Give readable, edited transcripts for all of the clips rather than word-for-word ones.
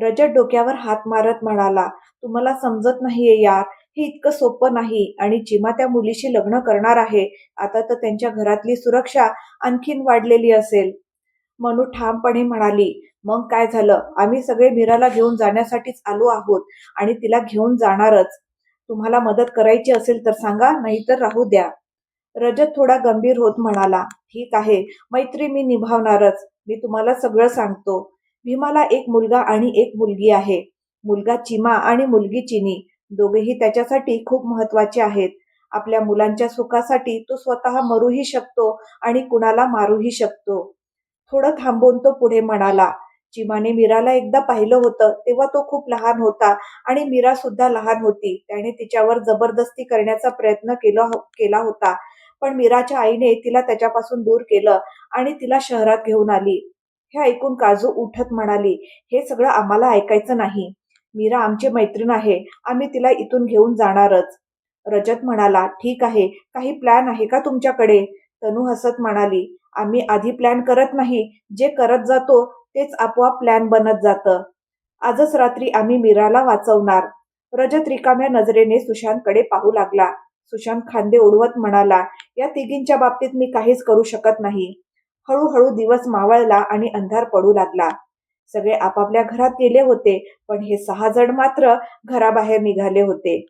रजत डोक्यावर हात मारत म्हणाला, तुम्हाला समजत नाहीये यार, हे इतकं सोपं नाही. आणि चिमा त्या मुलीशी लग्न करणार आहे. आता तर त्यांच्या घरातली सुरक्षा आणखीन वाढलेली असेल. मनू ठामपणे म्हणाली, मग काय झालं? आम्ही सगळे मीराला घेऊन जाण्यासाठीच आलो आहोत आणि तिला घेऊन जाणारच. तुम्हाला मदत करायची असेल तर सांगा, नाहीतर राहू द्या. रजत थोडा गंभीर होत म्हणाला, ठीक आहे, मैत्री मी निभावणारच. मी तुम्हाला सगळं सांगतो. भीमाला एक मुलगा आणि एक मुलगी आहे. मुलगा चिमा आणि मुलगी चिनी. दोघेही त्याच्यासाठी खूप महत्वाचे आहेत. आपल्या मुलांच्या सुखासाठी तो स्वतः मरूही शकतो आणि कुणाला मारूही शकतो. थोडं थांबून तो पुढे म्हणाला, चिमाने मीराला एकदा पाहिलं होतं, तेव्हा तो खूप लहान होता आणि मीरा सुद्धा लहान होती. त्याने तिच्यावर जबरदस्ती करण्याचा प्रयत्न केला होता, पण मीराच्या आईने तिला त्याच्यापासून दूर केलं आणि तिला शहरात घेऊन आली. हे ऐकून काजू उठत म्हणाली, हे सगळं आम्हाला ऐकायचं नाही. मीरा आमची मैत्रीण आहे. आम्ही तिला इथून घेऊन जाणारच. रजत म्हणाला, ठीक आहे, काही प्लॅन आहे का तुमच्याकडे? तनू हसत म्हणाली, आम्ही आधी प्लॅन करत नाही. जे करत जातो तेच आपोआप प्लॅन बनत जातं. आजच रात्री आम्ही मीराला वाचवणार. रजत रिकाम्या नजरेने सुशांतकडे पाहू लागला. सुशांत खांदे ओढवत म्हणाला, या तिघींच्या बाबतीत मी काहीच करू शकत नाही. हळूहळू दिवस मावळला आणि अंधार पडू लागला. सगळे आपापल्या घरात गेले होते, पण हे 6 जण मात्र घराबाहेर निघाले होते.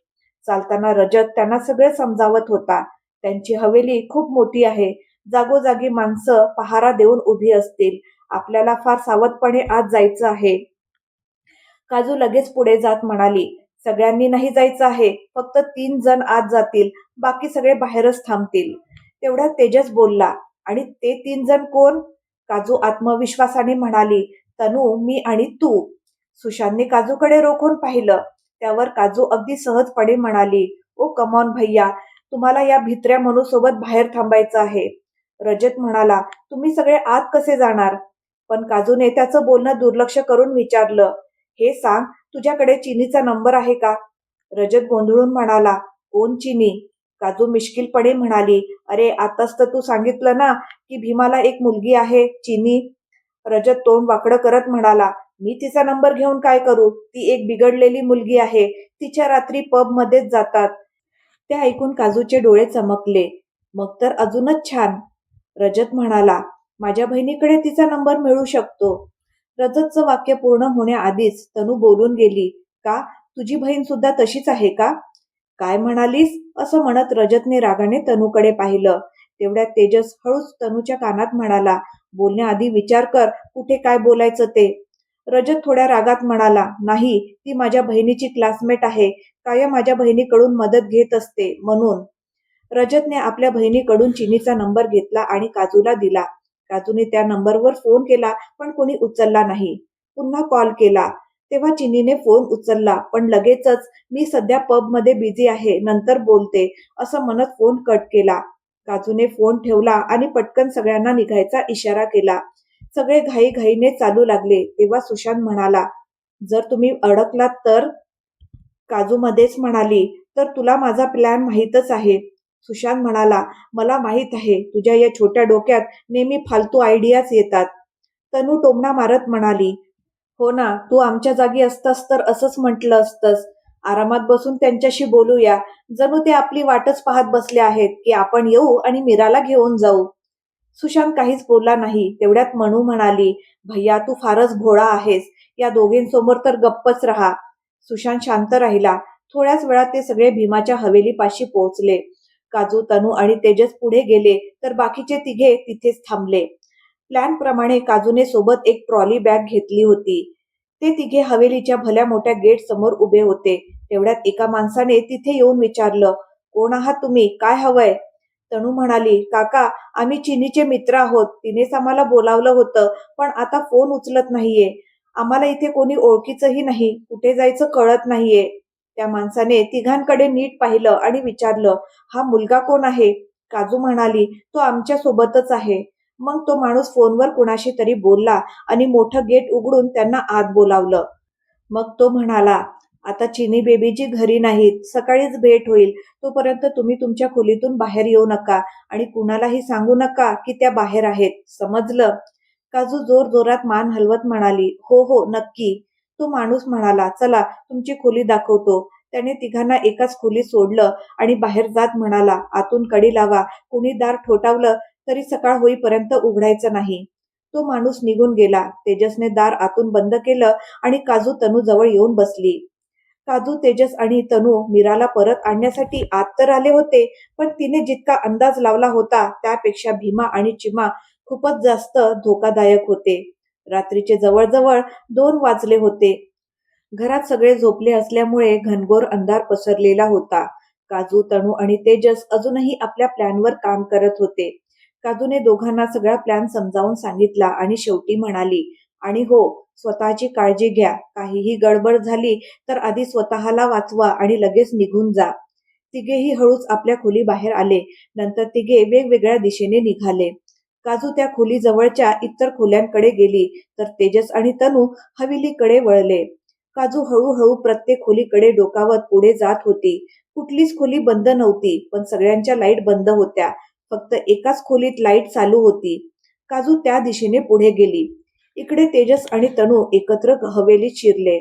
चालताना रजत त्यांना सगळे समजावत होता. त्यांची हवेली खूप मोठी आहे. जागोजागी माणसं पहारा देऊन उभी असतील. आपल्याला फार सावधपणे आत जायचं आहे. काजू लगेच पुढे जात म्हणाली, सगळ्यांनी नाही जायचं आहे. फक्त 3 जण आत जातील. बाकी सगळे बाहेरच थांबतील. तेवढ्यात तेजस बोलला, आणि ते 3 जण कोण? काजू आत्मविश्वासाने म्हणाली, तनू, मी आणि तू. सुशांतने काजूकडे रोखून पाहिलं. त्यावर काजू अगदी सहजपणे म्हणाली, ओ कमॉन भैया, तुम्हाला या भित्र्या मनूसोबत बाहेर थांबायचं आहे. रजत म्हणाला, तुम्ही सगळे आत कसे जाणार? पण काजूने त्याचं बोलणं दुर्लक्ष करून विचारलं, हे सांग, तुझ्याकडे चिनीचा नंबर आहे का? रजत गोंधळून म्हणाला, कोण चिनी? काजू मिश्किलपणे म्हणाली, अरे आताच तर तू सांगितलं ना की भीमाला एक मुलगी आहे, चिनी. रजत तोंड वाकडं करत म्हणाला, मी तिचा नंबर घेऊन काय करू? ती एक बिघडलेली मुलगी आहे. तिच्या रात्री पब मध्येच जातात. ते ऐकून काजूचे डोळे चमकले. मग तर अजूनच छान. रजत म्हणाला, माझ्या बहिणीकडे तिचा नंबर मिळू शकतो. रजतचं वाक्य पूर्ण होण्याआधीच तनू बोलून गेली, का? तुझी बहीण सुद्धा तशीच आहे का? काय म्हणालीस? असं म्हणत रजतने रागाने तनूकडे पाहिलं. तेवढ्यात तेजस हळूच तनूच्या कानात म्हणाला, बोलण्याआधी विचार कर कुठे काय बोलायचं ते. रजत थोड्या रागात म्हणाला, नाही, ती माझ्या बहिणीची क्लासमेट आहे. कायम माझ्या बहिणीकडून मदत घेत असते, म्हणून. रजतने आपल्या बहिणीकडून चिनीचा नंबर घेतला आणि काजूला दिला. काजूने त्या नंबरवर फोन केला, पण कोणी उचलला नाही. पुन्हा कॉल केला. तेव्हा चिनीने फोन उचलला, पण लगेचच, मी सध्या पबमध्ये बिझी आहे, नंतर बोलते, असं म्हणत फोन कट केला. काजूने फोन ठेवला आणि पटकन सगळ्यांना निघायचा इशारा केला. सगळे घाईघाईने चालू लागले. तेव्हा सुशांत म्हणाला, जर तुम्ही अडकलात तर? काजू मध्येच म्हणाली, तर तुला माझा प्लॅन माहीतच आहे. सुशांत म्हणाला, मला माहीत आहे, तुझ्या या छोट्या डोक्यात नेहमी फालतू आयडियाज येतात. तनू टोमणा मारत म्हणाली, हो ना, तू आमच्या जागी असतास तर असंच म्हटलं असतंस. आरामात बसून त्यांच्याशी बोलूया. जणू ते आपली वाटच पाहत बसले आहेत की आपण येऊ आणि मीराला घेऊन जाऊ. सुशांत काहीच बोलला नाही. तेवढ्यात मनू म्हणाली, भैया तू फारच भोळा आहेस. या दोघींसमोर तर गप्पच राहा. सुशांत शांत राहिला. थोड्याच वेळात ते सगळे भीमाच्या हवेलीपाशी पोहोचले. काजू, तनू आणि तेजस पुढे गेले, तर बाकीचे तिघे तिथेच थांबले. प्लॅन प्रमाणे काजूने सोबत एक ट्रॉली बॅग घेतली होती. ते तिघे हवेलीच्या भल्या मोठ्या गेट समोर उभे होते. तेवढ्यात एका माणसाने तिथे येऊन विचारलं, कोण आहात तुम्ही? काय हवंय? तनू म्हणाली, काका, आम्ही चिनीचे मित्र आहोत. तिनेच आम्हाला बोलावलं होतं, पण आता फोन उचलत नाहीये. आम्हाला इथे कोणी ओळखीचंही नाही. कुठे जायचं कळत नाहीये. त्या माणसाने तिघांकडे नीट पाहिलं आणि विचारलं, हा मुलगा कोण आहे? काजू म्हणाली, तो आमच्या सोबतच आहे. मग तो माणूस फोनवर कुणाशी तरी बोलला आणि मोठं गेट उघडून त्यांना आत बोलावलं. मग तो म्हणाला, आता चिनी बेबीजी घरी नाहीत. सकाळीच भेट होईल. तोपर्यंत तुम्ही तुमच्या खोलीतून बाहेर येऊ नका आणि कुणालाही सांगू नका की त्या बाहेर आहेत. समजलं? काजू जोर जोरात मान हलवत म्हणाली, हो हो, नक्की. तो माणूस म्हणाला, चला तुमची खोली दाखवतो. त्याने तिघांना एकाच खोलीत सोडलं आणि बाहेर जात म्हणाला, आतून कडी लावा. कोणी दार ठोठावलं तरी सकाळ होईपर्यंत उघडायचं नाही. तो माणूस निघून गेला. तेजसने दार आतून बंद केलं आणि काजू तनू जवळ येऊन बसली. काजू, तेजस आणि तनू मीराला परत आणण्यासाठी आत तर आले होते, पण तिने जितका अंदाज लावला होता त्यापेक्षा भीमा आणि चिमा खूपच जास्त धोकादायक होते. रात्रीचे जवळजवळ 2 वाजले होते. घरात सगळे झोपले असल्यामुळे घनघोर अंधार पसरलेला होता. काजू, तनू आणि तेजस अजूनही आपल्या प्लॅनवर काम करत होते. काजूने दोघांना सगळा प्लॅन समजावून सांगितला आणि शेवटी म्हणाली, आणि हो, स्वतःची काळजी घ्या. काहीही गडबड झाली तर आधी स्वतःला वाचवा आणि लगेच निघून जा. तिघेही हळूच आपल्या खोली बाहेर आले. नंतर तिघे वेगवेगळ्या दिशेने निघाले. काजू त्या खोलीजवळच्या इतर खोल्यांकडे गेली, तर तेजस आणि तनू हवेलीकडे वळले. काजू हळूहळू प्रत्येक खोलीकडे डोकावत पुढे जात होती. कुठलीच खोली बंद नव्हती, पण सगळ्यांच्या लाईट बंद होत्या. फक्त एकाच खोलीत लाईट चालू होती. काजू त्या दिशेने पुढे गेली. इकडे तेजस आणि तनू एकत्र हवेलीत शिरले.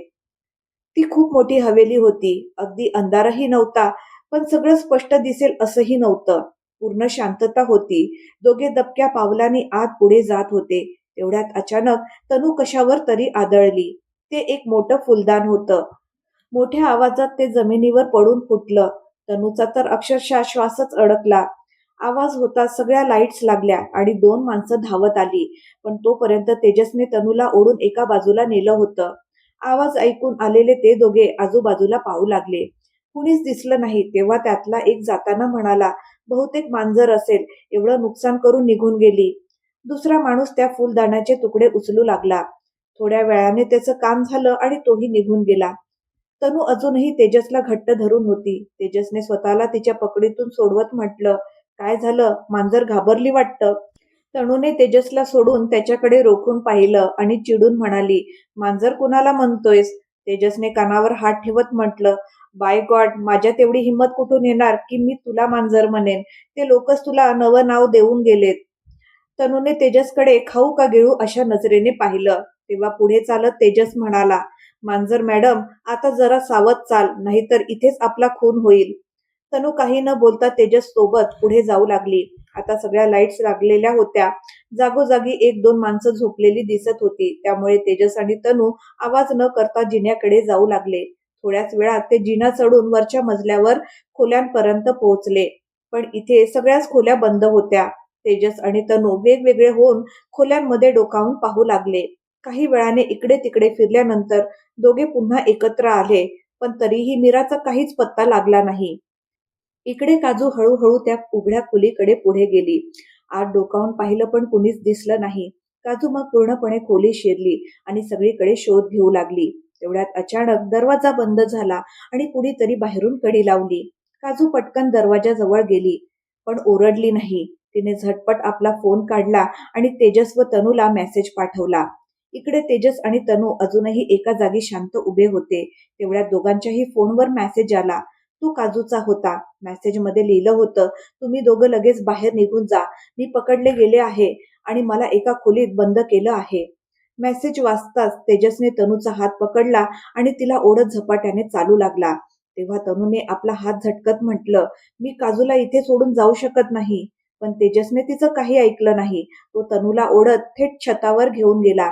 ती खूप मोठी हवेली होती. अगदी अंधारही नव्हता, पण सगळं स्पष्ट दिसेल असंही नव्हतं. पूर्ण शांतता होती. दोघे दबक्या पावलांनी आत पुढे जात होते. तेवढ्यात अचानक तनू कशावर तरी आदळली. ते एक मोठं फुलदान होतं. मोठ्या आवाजात ते जमिनीवर पडून फुटलं. तनूचा तर अक्षरशः श्वासच अडकला. आवाज होता, सगळ्या लाईट्स लागल्या आणि 2 माणसं धावत आली. पण तोपर्यंत तेजसने तनूला ओढून एका बाजूला नेलं होतं. आवाज ऐकून आलेले ते दोघे आजूबाजूला पाहू लागले. कुणीच दिसलं नाही. तेव्हा त्यातला एक जाताना म्हणाला, बहुतेक मांजर असेल, एवढं नुकसान करून निघून गेली. दुसरा माणूस त्या फुलदाण्याचे तुकडे उचलू लागला. थोड्या वेळाने त्याचं काम झालं आणि तोही निघून गेला. तनू अजूनही तेजसला घट्ट धरून होती. तेजसने स्वतःला तिच्या पकडीतून सोडवत म्हटलं, काय झालं? मांजर घाबरली वाटतं. तनूने तेजसला सोडून त्याच्याकडे रोखून पाहिलं आणि चिडून म्हणाली, मांजर कुणाला म्हणतोयस? तेजसने कानावर हात ठेवत म्हटलं, बाय गॉड, माझ्यात एवढी हिंमत कुठून येणार की मी तुला मांजर म्हणेन? ते लोकच तुला नवं नाव देऊन गेलेत. तनूने तेजसकडे खाऊ का गिळू अशा नजरेने पाहिलं. तेव्हा पुढे चालत तेजस म्हणाला, मांजर मॅडम, आता जरा सावध चाल, नाहीतर इथेच आपला खून होईल. तनू काही न बोलता तेजस सोबत पुढे जाऊ लागली. आता सगळ्या लाईट्स लागलेल्या होत्या. जागोजागी 1-2 माणसं झोपलेली दिसत होती. त्यामुळे तेजस आणि तनू आवाज न करता जिन्याकडे जाऊ लागले. थोड्याच वेळात ते जिना चढून वरच्या मजल्यावर खोल्यांपर्यंत पोहोचले. पण इथे सगळ्याच खोल्या बंद होत्या. तेजस आणि तनू वेगवेगळे होऊन खोल्यांमध्ये डोकावून पाहू लागले. काही वेळाने इकडे तिकडे फिरल्यानंतर दोघे पुन्हा एकत्र आले, पण तरीही मीराचा काहीच पत्ता लागला नाही. इकडे काजू हळूहळू त्या उघड्या खोलीकडे पुढे गेली. आत डोकावून पाहिलं पण कुणीच दिसलं नाही. काजू मग पूर्णपणे खोलीत शिरली आणि सगळीकडे शोध घेऊ लागली. तेवढ्यात अचानक दरवाजा बंद झाला आणि कुणीतरी बाहेरून कडी लावली. काजू पटकन दरवाजाजवळ गेली, पण ओरडली नाही. तिने झटपट आपला फोन काढला आणि तेजस व तनूला मेसेज पाठवला. इकडे तेजस आणि तनू अजूनही एका जागी शांत उभे होते. तेवढ्यात दोघांच्याही फोनवर मेसेज आला. तो काजूचा होता. मेसेजमध्ये लिहिलं होतं, तुम्ही दोघं लगेच बाहेर निघून जा. मी पकडले गेले आहे आणि मला एका खोलीत बंद केलं आहे. मेसेज वाचताच तेजसने तनूचा हात पकडला आणि तिला ओढत झपाट्याने चालू लागला. तेव्हा तनूने आपला हात झटकत म्हटलं, मी काजूला इथे सोडून जाऊ शकत नाही. पण तेजसने तिचं काही ऐकलं नाही. तो तनूला ओढत थेट छतावर घेऊन गेला.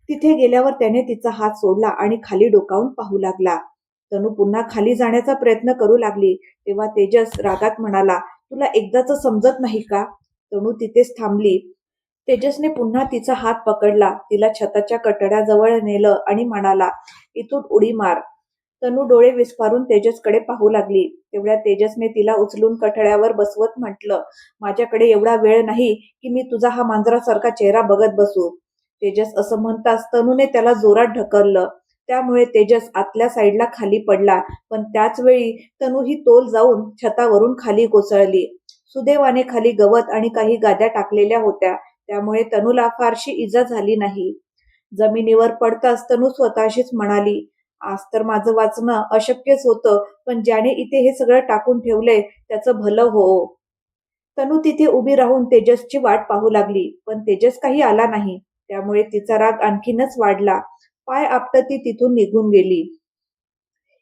तिथे गेल्यावर त्याने तिचा हात सोडला आणि खाली डोकावून पाहू लागला. तनू पुन्हा खाली जाण्याचा प्रयत्न करू लागली. तेव्हा तेजस रागात म्हणाला, तुला एकदाच समजत नाही का? तनू तिथेच थांबली. तेजसने पुन्हा तिचा हात पकडला, तिला छताच्या कठड्याजवळ नेलं आणि म्हणाला, इथून उडी मार. तनू डोळे विस्फारून तेजसकडे पाहू लागली. तेवढ्या तेजसने तिला उचलून कठड्यावर बसवत म्हटलं, माझ्याकडे एवढा वेळ नाही की मी तुझा हा मांजरासारखा चेहरा बघत बसू. तेजस असं म्हणताच तनूने त्याला जोरात ढकललं. त्यामुळे तेजस आतल्या साईडला खाली पडला, पण त्याच वेळी तनू ही तोल जाऊन छतावरून खाली कोसळली. सुदैवाने खाली गवत आणि काही गाद्या टाकलेल्या होत्या, त्यामुळे तनूला फारशी इजा झाली नाही. जमिनीवर पडताच तनू स्वतःशीच म्हणाली, आज तर माझं वाचणं अशक्यच होतं, पण ज्याने इथे हे सगळं टाकून ठेवलंय त्याचं भलं हो. तनू तिथे उभी राहून तेजसची वाट पाहू लागली, पण तेजस काही आला नाही. त्यामुळे तिचा राग आणखीनच वाढला. पाय आपटत ती तिथून निघून गेली.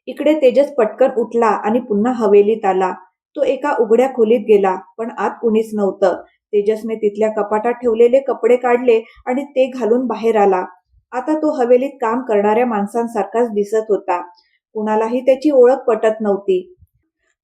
इकडे तेजस पटकन उठला आणि पुन्हा हवेलीत आला. तो एका उघड्या खोलीत गेला, पण आत कुणीच नव्हतं. तेजसने तिथल्या कपाटात ठेवलेले कपडे काढले आणि ते घालून बाहेर आला. आता तो हवेलीत काम करणाऱ्या माणसांसारखाच दिसत होता. कुणालाही त्याची ओळख पटत नव्हती.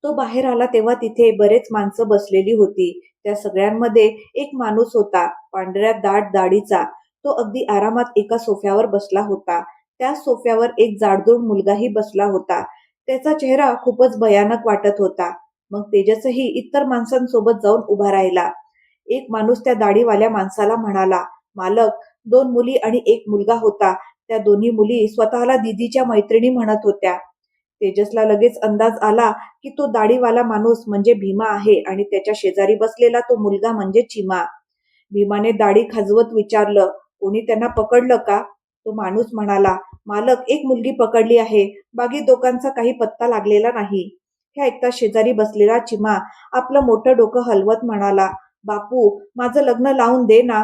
तो बाहेर आला तेव्हा तिथे बरेच माणसं बसलेली होती. त्या सगळ्यांमध्ये एक माणूस होता, पांढऱ्या दाट दाढीचा. तो अगदी आरामात एका सोफ्यावर बसला होता. त्याच सोफ्यावर एक जाडजूड मुलगाही बसला होता. त्याचा चेहरा खूपच भयानक वाटत होता. मग तेजसही इतर माणसांसोबत जाऊन उभा राहिला. एक माणूस त्या दाढीवाल्या माणसाला म्हणाला, "मालक, 2 मुली आणि एक मुलगा होता. त्या दोन्ही मुली स्वतःला दीदीच्या मैत्रिणी म्हणत होत्या." तेजसला लगेच अंदाज आला की तो दाढीवाला माणूस म्हणजे भीमा आहे आणि त्याच्या शेजारी बसलेला तो मुलगा म्हणजे चिमा. भीमाने दाढी खाजवत विचारलं, "कोणी त्यांना पकडलं का?" तो माणूस म्हणाला, "मालक, एक मुलगी पकडली आहे. बाकी दोघांचा काही पत्ता लागलेला नाही." हे ऐकता शेजारी बसलेला चिमा आपलं मोठं डोकं हलवत म्हणाला, "बापू, माझं लग्न लावून दे ना."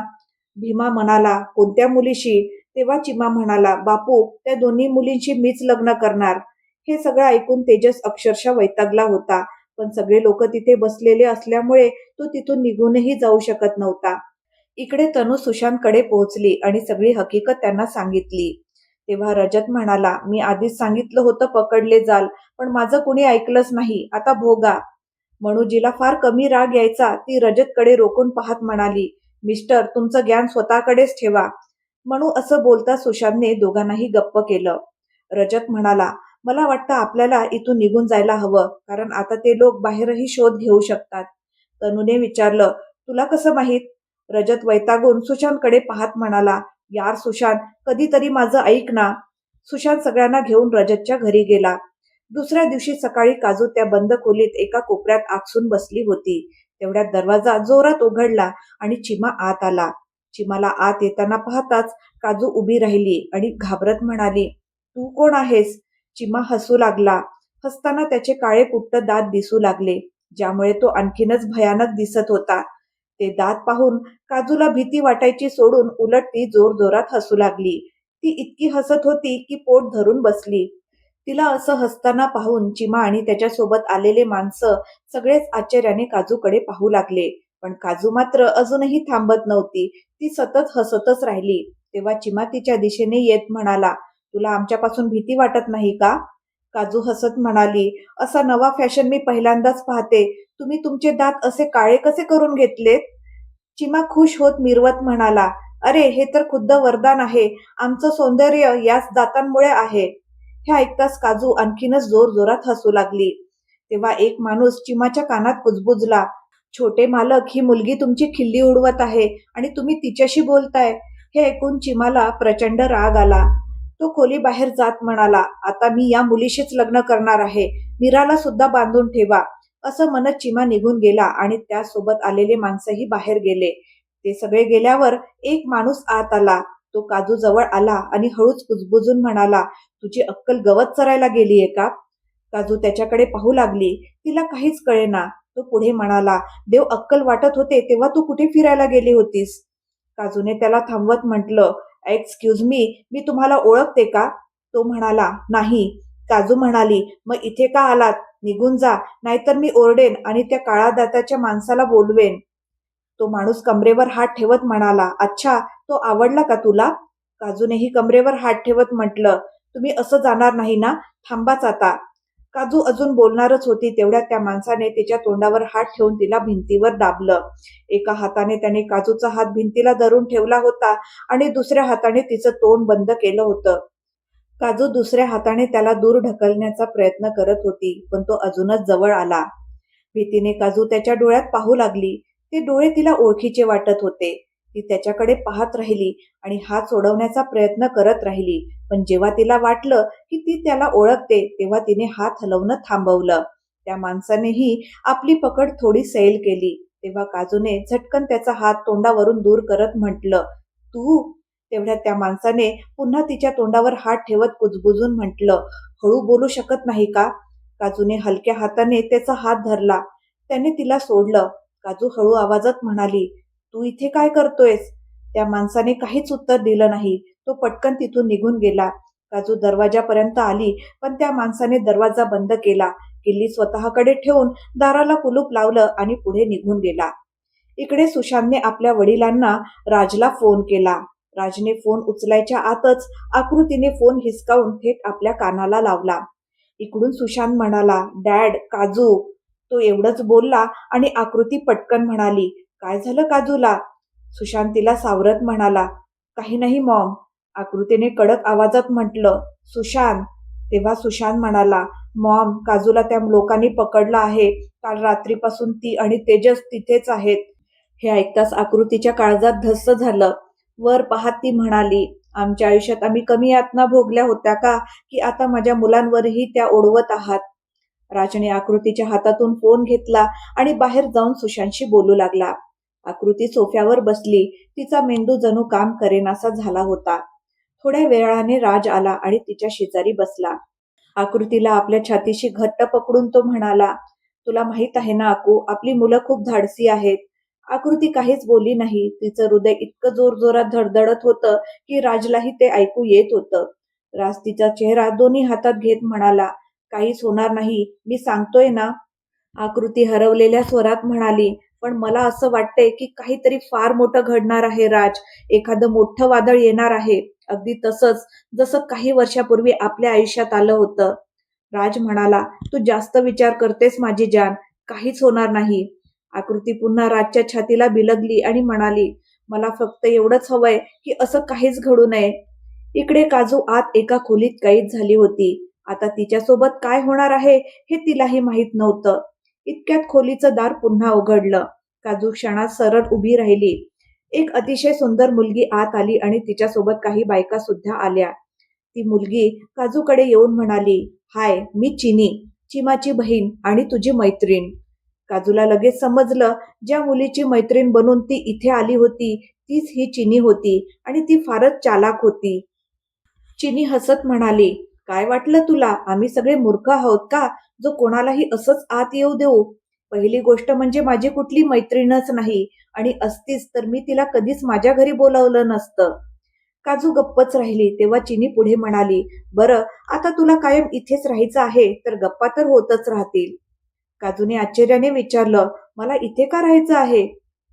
भीमा म्हणाला, "कोणत्या मुलीशी?" तेव्हा चिमा म्हणाला, "बापू, त्या दोन्ही मुलींशी मीच लग्न करणार." हे सगळं ऐकून तेजस अक्षरशः वैतागला होता. पण सगळे लोक तिथे बसलेले असल्यामुळे तो तिथून निघूनही जाऊ शकत नव्हता. इकडे तनू सुशांतकडे पोहोचली आणि सगळी हकीकत त्यांना सांगितली. तेव्हा रजत म्हणाला, "मी आधीच सांगितलं होतं पकडले जाल, पण माझं कुणी ऐकलंच नाही. आता भोगा." म्हणू जिला फार कमी राग यायचा ती रजतकडे रोखून पाहत म्हणाली, "मिस्टर, तुमचं ज्ञान स्वतःकडेच ठेवा." म्हणू असं बोलता सुशांतने दोघांनाही गप्प केलं. रजत म्हणाला, "मला वाटतं आपल्याला इथून निघून जायला हवं, कारण आता ते लोक बाहेरही शोध घेऊ शकतात." तनूने विचारलं, "तुला कसं माहीत?" रजत वैतागून सुशांतकडे पाहत म्हणाला, "यार सुशांत, कधीतरी माझं ऐक ना." सुशांत सगळ्यांना घेऊन रजतच्या घरी गेला. दुसऱ्या दिवशी सकाळी काजू त्या बंद खोलीत एका कोपऱ्यात आकसून बसली होती. तेवढ्यात दरवाजा जोरात उघडला आणि चिमा आत आला. चिमाला आत येताना पाहताच काजू उभी राहिली आणि घाबरत म्हणाली, "तू कोण आहेस?" चिमा हसू लागला. हसताना त्याचे काळे कुट्ट दात दिसू लागले, ज्यामुळे तो आणखीनच भयानक दिसत होता. ते दात पाहून काजूला भीती वाटायची सोडून उलट ती जोरजोरात हसू लागली. ती इतकी हसत होती की पोट धरून बसली. तिला असं हसताना पाहून चिमा आणि त्याच्यासोबत आलेले माणसं सगळेच आश्चर्याने काजूकडे पाहू लागले. पण काजू मात्र अजूनही थांबत नव्हती. ती सतत हसतच राहिली. तेव्हा चिमा तिच्या दिशेने येत म्हणाला, "तुला आमच्यापासून भीती वाटत नाही का?" काजू हसत म्हणाली, "असा नवा फॅशन मी पहिल्यांदाच पाहते. तुम्ही तुमचे दात असे काळे कसे करून घेतलेत?" चिमा खुश होत मिरवत म्हणाला, "अरे, हे तर खुद्द वरदान आहे. आमचं सौंदर्य याच दातांमुळे आहे." हे ऐकताच काजू आणखीनच जोरजोरात हसू लागली. तेव्हा एक माणूस चिमाच्या कानात कुजबुजला, "छोटे मालक, ही मुलगी तुमची खिल्ली उडवत आहे आणि तुम्ही तिच्याशी बोलताय." हे ऐकून चिमाला प्रचंड राग आला. तो खोलीबाहेर जात म्हणाला, "आता मी या मुलीशीच लग्न करणार आहे. मीराला सुद्धा बांधून ठेवा." असं म्हणत चिमा निघून गेला आणि त्यासोबत आलेले माणसंही बाहेर गेले. ते सगळे गेल्यावर एक माणूस आत आला. तो काजू जवळ आला आणि हळूच कुजबुजून म्हणाला, "तुझी अक्कल गवत चरायला गेलीये का?" काजू त्याच्याकडे पाहू लागली. तिला काहीच कळेना. तो पुढे म्हणाला, "देव अक्कल वाटत होते तेव्हा तू कुठे फिरायला गेली होतीस?" काजूने त्याला थांबवत म्हटलं, "एक्सक्यूज मी, मी तुम्हाला ओळखते का?" तो म्हणाला, "नाही." काजू म्हणाली, "मग इथे का आलात? निघून जा, नाहीतर मी ओरडेन आणि त्या काळ्या दाताच्या माणसाला बोलवेन." तो माणूस कमरेवर हात ठेवत म्हणाला, "अच्छा, तो आवडला का तुला?" काजूनेही कमरेवर हात ठेवत म्हटलं, "तुम्ही असं जाणार नाही ना? थांबाच आता." काजू अजून बोलणारच होती तेवढ्यात त्या माणसाने तिच्या तोंडावर हात ठेवून तिला भिंतीवर दाबलं. एका हाताने त्याने काजूचा हात भिंतीला धरून ठेवला होता आणि दुसऱ्या हाताने तिचं तोंड बंद केलं होतं. काजू दुसऱ्या हाताने त्याला दूर ढकलण्याचा प्रयत्न करत होती, पण तो अजूनच जवळ आला. भीतीने काजू त्याच्या डोळ्यात पाहू लागली. ते डोळे तिला ओळखीचे वाटत होते. ती त्याच्याकडे पाहत राहिली आणि हात सोडवण्याचा प्रयत्न करत राहिली. पण जेव्हा तिला वाटलं की ती त्याला ओळखते, तेव्हा तिने हात हलवणं थांबवलं. त्या माणसानेही आपली पकड थोडी सैल केली. तेव्हा काजूने झटकन त्याचा हात तोंडावरून दूर करत म्हटलं, "तू?" तेवढ्यात त्या माणसाने पुन्हा तिच्या तोंडावर हात ठेवत कुजबुजून म्हटलं, "हळू बोलू शकत नाही का?" काजूने हलक्या हाताने त्याचा हात धरला. त्याने तिला सोडलं. काजू हळू आवाजात म्हणाली, "तू इथे काय करतोयस?" त्या माणसाने काहीच उत्तर दिलं नाही. तो पटकन तिथून निघून गेला. काजू दरवाजापर्यंत आली, पण त्या माणसाने दरवाजा बंद केला. किल्ली स्वतःकडे ठेवून दाराला कुलूप लावलं आणि पुढे निघून गेला. इकडे सुशांतने आपल्या वडिलांना राजला फोन केला. राजने फोन उचलायच्या आतच आकृतीने फोन हिसकावून थेट आपल्या कानाला लावला. इकडून सुशांत म्हणाला, "डॅड, काजू." तो एवढंच बोलला आणि आकृती पटकन म्हणाली, "काय झालं काजूला?" सुशांत तिला सावरत म्हणाला, "काही नाही मॉम." आकृतीने कडक आवाजात म्हटलं, "सुशांत." तेव्हा सुशांत म्हणाला, "मॉम, काजूला त्या लोकांनी पकडलं आहे. काल रात्रीपासून ती आणि तेजस तिथेच आहेत." हे ऐकताच आकृतीच्या काळजात धस्स झालं. वर पाहत ती म्हणाली, "आमच्या आयुष्यात आम्ही कमी यातना भोगल्या होत्या का, की आता माझ्या मुलांवरही त्या ओढवत आहात?" राजने आकृतीच्या हातातून फोन घेतला आणि बाहेर जाऊन सुशांतशी बोलू लागला. आकृती सोफ्यावर बसली. तिचा मेंदू जणू काम करेनासा झाला होता. थोड्या वेळाने राज आला आणि तिच्या शेजारी बसला. आकृतीला आपल्या छातीशी घट्ट पकडून तो म्हणाला, "तुला माहित आहे ना आकू, आपली मुलं खूप धाडसी आहेत." आकृती काहीच बोलली नाही. तिचं हृदय इतकं जोरजोरात धडधडत होतं की राजलाही ते ऐकू येत होतं. राज तिचा चेहरा दोन्ही हातात घेत म्हणाला, "काहीच होणार नाही, मी सांगतोय ना." आकृती हरवलेल्या स्वरात म्हणाली, "पण मला असं वाटतंय की काहीतरी फार मोठं घडणार आहे राज. एखादं मोठं वादळ येणार आहे. अगदी तसंच जसं काही वर्षापूर्वी आपल्या आयुष्यात आलं होतं." राज म्हणाला, "तू जास्त विचार करतेस माझी जान. काहीच होणार नाही." आकृती पुन्हा राजच्या छातीला बिलगली आणि म्हणाली, "मला फक्त एवढंच हवंय की असं काहीच घडू नये." इकडे काजू आत एका खोलीत कैद झाली होती. आता तिच्यासोबत काय होणार आहे हे तिलाही माहीत नव्हतं. इतक्यात खोलीचं दार पुन्हा उघडलं. काजू क्षणात सरळ उभी राहिली. एक अतिशय सुंदर मुलगी आत आली आणि तिच्यासोबत काही बायका सुद्धा आल्या. ती मुलगी काजूकडे येऊन म्हणाली, "हाय, मी चिनी, चिमाची बहीण आणि तुझी मैत्रीण." काजूला लगेच समजलं, ज्या मुलीची मैत्रीण बनून ती इथे आली होती तीच ही चिनी होती आणि ती फारच चालाक होती. चिनी हसत म्हणाली, "काय वाटलं तुला, आम्ही सगळे मूर्ख आहोत का, जो कोणालाही असंच आत येऊ देऊ? पहिली गोष्ट म्हणजे माझी कुठली मैत्रीणच नाही, आणि असतीच तर मी तिला कधीच माझ्या घरी बोलावलं नसतं." काजू गप्पच राहिली. तेव्हा चिनी पुढे म्हणाली, "बरं, आता तुला कायम इथेच राहायचं आहे तर गप्पा तर होतच राहतील." काजूने आश्चर्याने विचारलं, "मला इथे का राहायचं आहे?"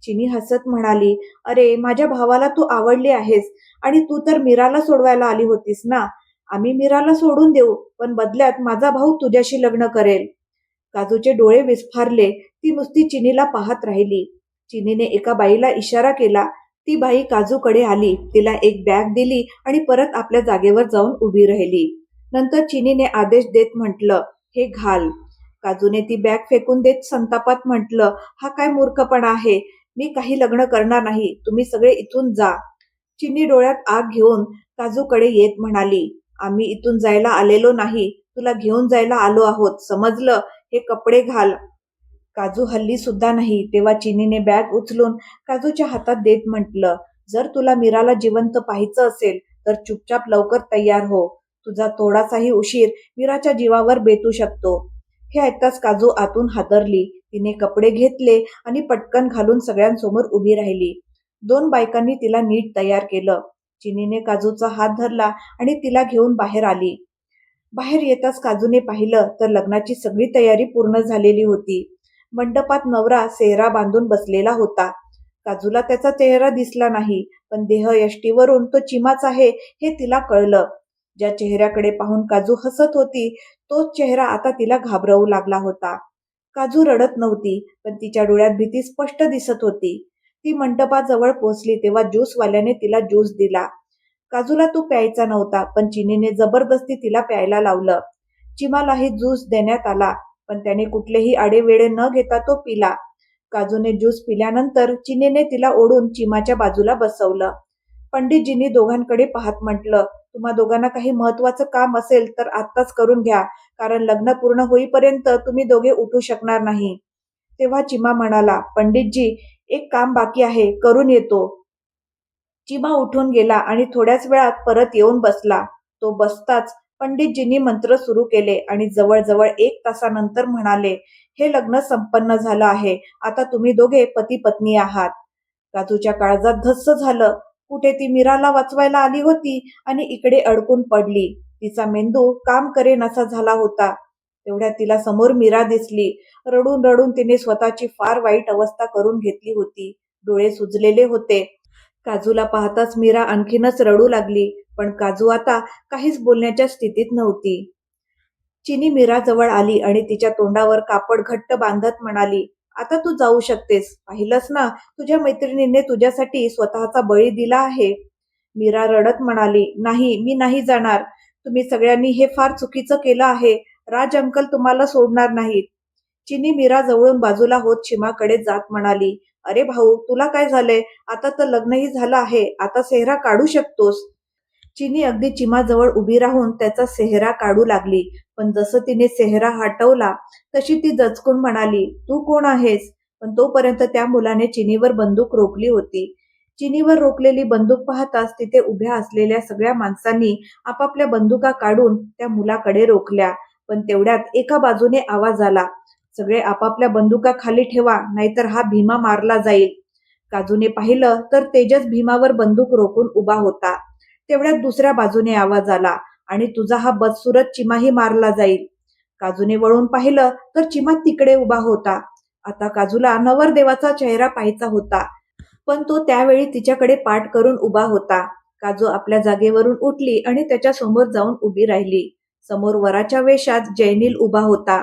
चिनी हसत म्हणाली, "अरे, माझ्या भावाला तू आवडली आहेस आणि तू तर मीराला सोडवायला आली होतीस ना. आम्ही मीराला सोडून देऊ, पण बदल्यात माझा भाऊ तुझ्याशी लग्न करेल." काजूचे डोळे विस्फारले. ती नुसती चिनीला पाहत राहिली. चिनीने एका बाईला इशारा केला. ती बाई काजूकडे आली. तिला एक बॅग दिली आणि परत आपल्या जागेवर जाऊन उभी राहिली. नंतर चिनीने आदेश देत म्हटलं, "हे घाल." काजूने ती बॅग फेकून देत संतापात म्हटलं, "हा काय मूर्खपणा आहे. मी काही लग्न करणार नाही. तुम्ही सगळे इथून जा." चिनी डोळ्यात आग घेऊन काजूकडे येत म्हणाली, "आम्ही इथून जायला आलेलो नाही. तुला घेऊन जायला आलो आहोत. समजलं? हे कपडे घाल." काजू हल्ली सुद्धा नाही. तेव्हा चिनीने बॅग उचलून काजूच्या हातात देत म्हटलं, "जर तुला मीराला जिवंत पाहायचं असेल तर चुपचाप लवकर तयार हो. तुझा थोडासाही उशीर मीराच्या जीवावर बेतू शकतो." हे ऐकताच काजू आतून हादरली. तिने कपडे घेतले आणि पटकन घालून सगळ्यांसमोर उभी राहिली. दोन बायकांनी तिला नीट तयार केलं. चिनीने काजूचा हात धरला आणि तिला घेऊन बाहेर आली. बाहेर येताच काजूने पाहिलं तर लग्नाची सगळी तयारी पूर्ण झालेली होती. मंडपात नवरा सेहरा बांधून बसलेला होता. काजूला त्याचा चेहरा दिसला नाही, पण देहयष्टीवरून तो चिमाच आहे हे तिला कळलं. ज्या चेहऱ्याकडे पाहून काजू हसत होती तोच चेहरा आता तिला घाबरवू लागला होता. काजू रडत नव्हती, पण तिच्या डोळ्यात भीती स्पष्ट दिसत होती. ती मंडपाजवळ पोहोचली तेव्हा ज्यूसवाल्याने तिला ज्यूस दिला. काजूला तो प्यायचा नव्हता, पण चिनीने जबरदस्ती तिला प्यायला लावलं. चिमालाही ज्यूस देण्यात आला, पण त्याने कुठलेही आडेवेडे न घेता तो पिला. काजूने ज्यूस पिल्यानंतर चिनीने तिला ओढून चिमाच्या बाजूला बसवलं. पंडितजींनी दोघांकडे पाहत म्हटलं, "तुम्हा दोघांना काही महत्वाचं काम असेल तर आत्ताच करून घ्या, कारण लग्न पूर्ण होईपर्यंत तुम्ही दोघे उठू शकणार नाही." तेव्हा चिमा म्हणाला, "पंडितजी, एक काम बाकी आहे, करून येतो." चिमा उठून गेला आणि थोड्याच वेळात परत येऊन बसला. तो बसताच पंडितजींनी मंत्र सुरू केले आणि जवळजवळ 1 तासानंतर म्हणाले, "हे लग्न संपन्न झालं आहे. आता तुम्ही दोघे पती पत्नी आहात." काजूच्या काळजात धस्स झालं. कुठे ती मीराला वाचवायला आली होती आणि इकडे अडकून पडली. तिचा मेंदू काम करेनासा झाला होता. तेवढ्यात तिला समोर मीरा दिसली. रडून रडून तिने स्वतःची फार वाईट अवस्था करून घेतली होती. डोळे सुजलेले होते. काजूला पाहताच मीरा आणखीनच रडू लागली. पण काजू आता काहीच बोलण्याच्या स्थितीत नव्हती. चिनी मीराजवळ आली आणि तिच्या तोंडावर कापड घट्ट बांधत म्हणाली, आता तू जाऊ शकतेस. पाहिलंस ना, तुझ्या मैत्रिणीने तुझ्यासाठी स्वतःचा बळी दिला आहे. मीरा रडत म्हणाली, नाही, मी नाही जाणार. तुम्ही सगळ्यांनी हे फार चुकीचं केलं आहे. राज अंकल तुम्हाला सोडणार नाहीत. चिनी मीरा जवळून बाजूला होत चिमाकडे जात म्हणाली, अरे भाऊ, तुला काय झालंय? आता तर लग्नही झालं आहे. आता सेहरा काढू शकतोस. चिनी अगदी चिमाजवळ उभी राहून त्याचा सेहरा काढू लागली. पण जसं तिने सेहरा हटवला तशी ती दचकून म्हणाली, तू कोण आहेस? पण तोपर्यंत त्या मुलाने चिनीवर बंदूक रोखली होती. चिनीवर रोखलेली बंदूक पाहताच तिथे उभ्या असलेल्या सगळ्या माणसांनी आपापल्या बंदुका काढून त्या मुलाकडे रोखल्या. पण तेवढ्यात एका बाजूने आवाज आला, सगळे आपापल्या बंदुका खाली ठेवा, नाहीतर हा भीमा मारला जाईल. काजूने पाहिलं तर तेजस भीमावर बंदूक रोखून उभा होता. तेवढ्यात दुसऱ्या बाजूने आवाज आला, आणि तुझा हा बदसुरत चिमाही मारला जाईल. काजूने वळून पाहिलं तर चिमा तिकडे उभा होता. आता काजूला नवरदेवाचा चेहरा पाहायचा होता, पण तो त्यावेळी तिच्याकडे पाठ करून उभा होता. काजू आपल्या जागेवरून उठली आणि त्याच्या समोर जाऊन उभी राहिली. समोर वराच्या वेशात जयनील उभा होता.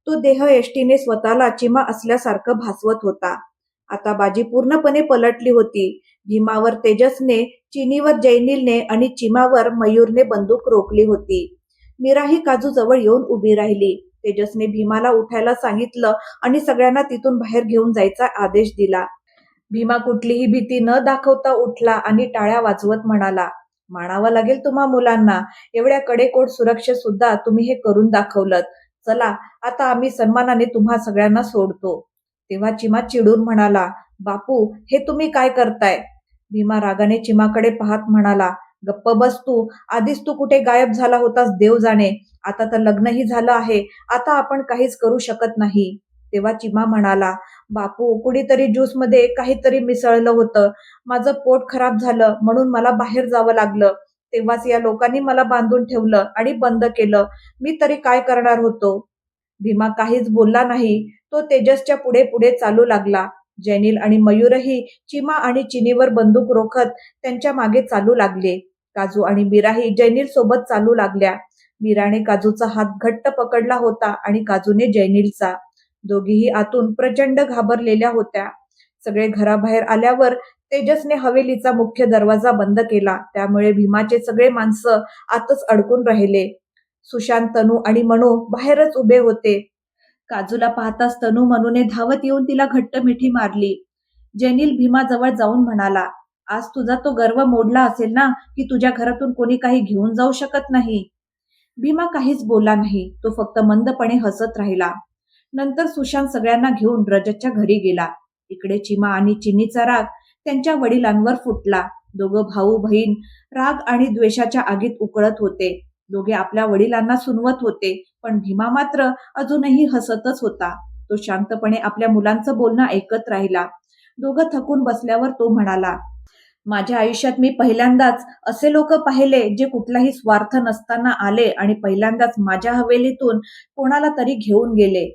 तो देह एष्टीने स्वतःला चिमा असल्यासारखं भासवत होता. आता बाजी पूर्णपणे पलटली होती. भीमावर तेजसने, चिनीवर जयनीलने आणि चिमावर मयूरने बंदूक रोखली होती. मीराही काजू जवळ येऊन उभी राहिली. तेजसने भीमाला उठायला सांगितलं आणि सगळ्यांना तिथून बाहेर घेऊन जायचा आदेश दिला. भीमा कुठलीही भीती न दाखवता उठला आणि टाळ्या वाजवत म्हणाला, मानावं लागेल तुम्हा मुलांना. एवढ्या कडेकोट सुरक्षेत सुद्धा तुम्ही हे करून दाखवलं. चला, आता आम्ही सन्मानाने तुम्हा सगळ्यांना सोडतो. तेव्हा चिमा चिडून म्हणाला, बापू, हे तुम्ही काय करताय? भीमा रागाने चिमाकडे पाहत म्हणाला, गप्प बस तू. आधीच तू कुठे गायब झाला होतास देव जाणे. आता तर लग्नही झालं आहे. आता आपण काहीच करू शकत नाही. तेव्हा चिमा म्हणाला, बापू, कुणीतरी ज्यूसमध्ये काहीतरी मिसळलं होतं. माझं पोट खराब झालं म्हणून मला बाहेर जावं लागलं. तेव्हाच या लोकांनी मला बांधून ठेवलं आणि बंद केलं. मी तरी काय करणार होतो? भीमा काहीच बोलला नाही. तो तेजसच्या पुढे पुढे चालू लागला. जयनील आणि मयूरही चिमा आणि चिनीवर बंदूक रोखत त्यांच्या मागे चालू लागले. काजू आणि मीराही जयनील सोबत चालू लागल्या. मीराने काजूचा हात घट्ट पकडला होता आणि काजूने जयनीलचा. दोघीही आतून प्रचंड घाबरलेल्या होत्या. सगळे घराबाहेर आल्यावर तेजसने हवेलीचा मुख्य दरवाजा बंद केला. त्यामुळे भीमाचे सगळे माणसं आतच अडकून राहिले. सुशांत, तनू आणि मनू बाहेरच उभे होते. काजूला पाहताच तनू मनूने धावत येऊन तिला घट्ट मिठी मारली. जयनील भीमाजवळ जाऊन म्हणाला, आज तुझा तो गर्व मोडला असेल ना, की तुझ्या घरातून कोणी काही घेऊन जाऊ शकत नाही. भीमा काहीच बोलला नाही. तो फक्त मंदपणे हसत राहिला. नंतर सुशांत सगळ्यांना घेऊन रजतच्या घरी गेला. इकडे चिमा आणि चिनीचा राग त्यांच्या वडिलांवर फुटला. दोघं भाऊ बहीण राग आणि द्वेषाच्या आगीत उकळत होते. दोघे आपल्या वडिलांना सुनवत होते, पण भीमा मात्र अजूनही हसतच होता. तो शांतपणे आपल्या मुलांचं बोलणं ऐकत राहिला. दोघं थकून बसल्यावर तो म्हणाला, माझ्या आयुष्यात मी पहिल्यांदाच असे लोक पाहिले जे कुठलाही स्वार्थ नसताना आले आणि पहिल्यांदाच माझ्या हवेलीतून कोणाला तरी घेऊन गेले.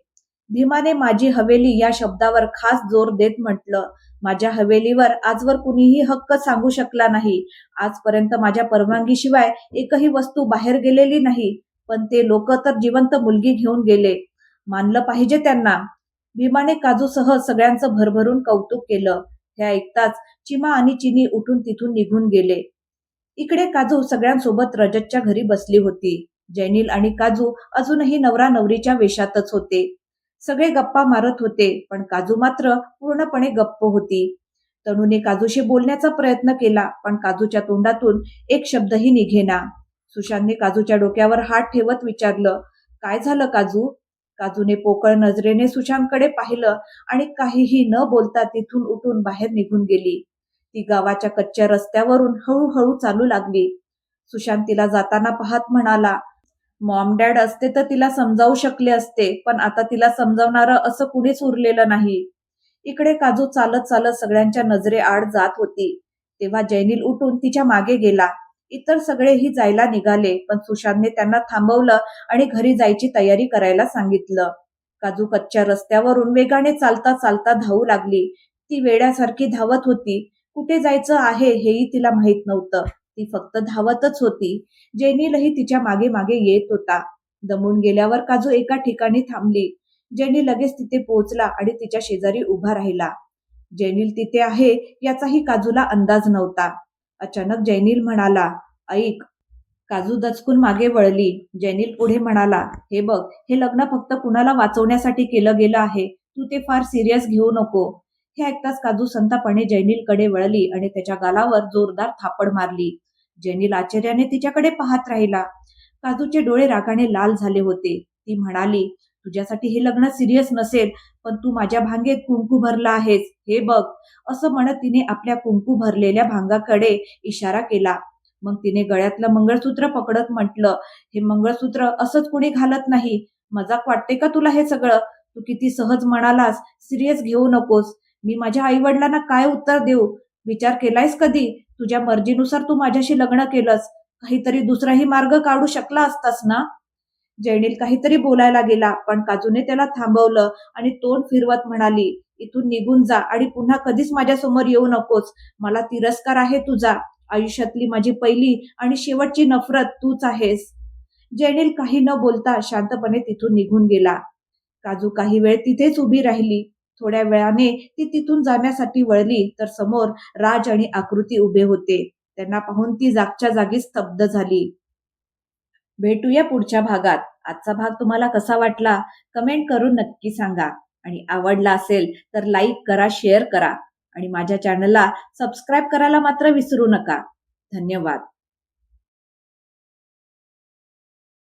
भीमाने माझी हवेली या शब्दावर खास जोर देत म्हटलं, माझ्या हवेलीवर आजवर कुणीही हक्क सांगू शकला नाही. आजपर्यंत माझ्या परवानगीशिवाय एकही वस्तू बाहेर गेलेली नाही. पण ते लोक तर जिवंत मुलगी घेऊन गेले. मानलं पाहिजे त्यांना. भीमाने काजूसह सगळ्यांचं भरभरून कौतुक केलं. हे ऐकताच चिमा आणि चिनी उठून तिथून निघून गेले. इकडे काजू सगळ्यांसोबत रजतच्या घरी बसली होती. जयनील आणि काजू अजूनही नवरा नवरीच्या वेशातच होते. सगळे गप्पा मारत होते, पण काजू मात्र पूर्णपणे गप्प होती. तनूने काजूशी बोलण्याचा प्रयत्न केला, पण काजूच्या तोंडातून एक शब्दही निघेना. सुशांतने काजूच्या डोक्यावर हात ठेवत विचारलं, काय झालं काजू? काजूने पोकळ नजरेने सुशांतकडे पाहिलं आणि काहीही न बोलता तिथून उठून बाहेर निघून गेली. ती गावाच्या कच्च्या रस्त्यावरून हळूहळू चालू लागली. सुशांत तिला जाताना पाहत म्हणाला, मॉम डॅड असते तर तिला समजावू शकले असते, पण आता तिला समजावणारं असं कुणीच उरलेलं नाही. इकडे काजू चालत चालत सगळ्यांच्या नजरे आड जात होती. तेव्हा जैनिल उठून तिच्या मागे गेला. इतर सगळेही जायला निघाले, पण सुशांतने त्यांना थांबवलं आणि घरी जायची तयारी करायला सांगितलं. काजू कच्च्या रस्त्यावरून वेगाने चालता चालता धावू लागली. ती वेड्यासारखी धावत होती. कुठे जायचं आहे हेही तिला माहित नव्हतं. ती फक्त धावतच होती. जेनीलही तिच्या मागे मागे येत होता. दमून गेल्यावर काजू एका ठिकाणी थांबली. जेनी लगेच तिथे पोहोचला आणि तिच्या शेजारी उभा राहिला. जैनिल तिथे आहे याचाही काजूला अंदाज नव्हता. अचानक जैनिल म्हणाला, "ऐक." काजू दचकून मागे वळली. जैनिल पुढे म्हणाला, "हे बघ, हे लग्न फक्त कुणाला वाचवण्यासाठी केलं गेलं आहे. तू ते फार सिरियस घेऊ नको." हे ऐकताच काजू संतापाने जैनिलकडे वळली आणि त्याच्या गालावर जोरदार थापड मारली. जैनिल आश्चर्याने तिच्याकडे पाहत राहिला. काजूचे डोळे रागाने लाल झाले होते. ती म्हणाली, "तुझ्यासाठी हे लग्न सिरियस नसेल, पण तू माझ्या भांगेत कुंकू भरला आहेस. हे बघ." असं म्हणत तिने आपल्या कुंकू भरलेल्या भांगाकडे इशारा केला. मग तिने गळ्यातलं मंगळसूत्र पकडत म्हटलं, "हे मंगळसूत्र असंच कुणी घालत नाही. मजाक वाटते का तुला हे सगळं? तू किती सहज म्हणालास, सिरियस घेऊ नकोस. मी माझ्या आईवडिलांना काय उत्तर देऊ? विचार केलायस कधी? तुझ्या मर्जीनुसार तू माझ्याशी लग्न केलंस. काहीतरी दुसराही मार्ग काढू शकला असतास ना?" जैनिल काहीतरी बोलायला गेला, पण काजूने त्याला थांबवलं आणि तोंड फिरवत म्हणाली, "इथून निघून जा आणि पुन्हा कधीच माझ्यासमोर येऊ नकोस. मला तिरस्कार आहे तुझा. आयुष्यातली माझी पहिली आणि शेवटची नफरत तूच आहेस." जैनिल काही न बोलता शांतपणे तिथून निघून गेला. काजू काही वेळ तिथेच उभी राहिली. थोड्या वेळाने ती तिथून जाण्यासाठी वळली तर समोर राज आणि आकृती उभे होते. त्यांना पाहून ती जागच्या जागी स्तब्ध झाली. भेटूया पुढच्या भागात. आजचा भाग तुम्हाला कसा वाटला कमेंट करून नक्की सांगा. आणि आवडला असेल तर लाईक करा, शेअर करा आणि माझ्या चॅनलला सबस्क्राईब करायला मात्र विसरू नका. धन्यवाद.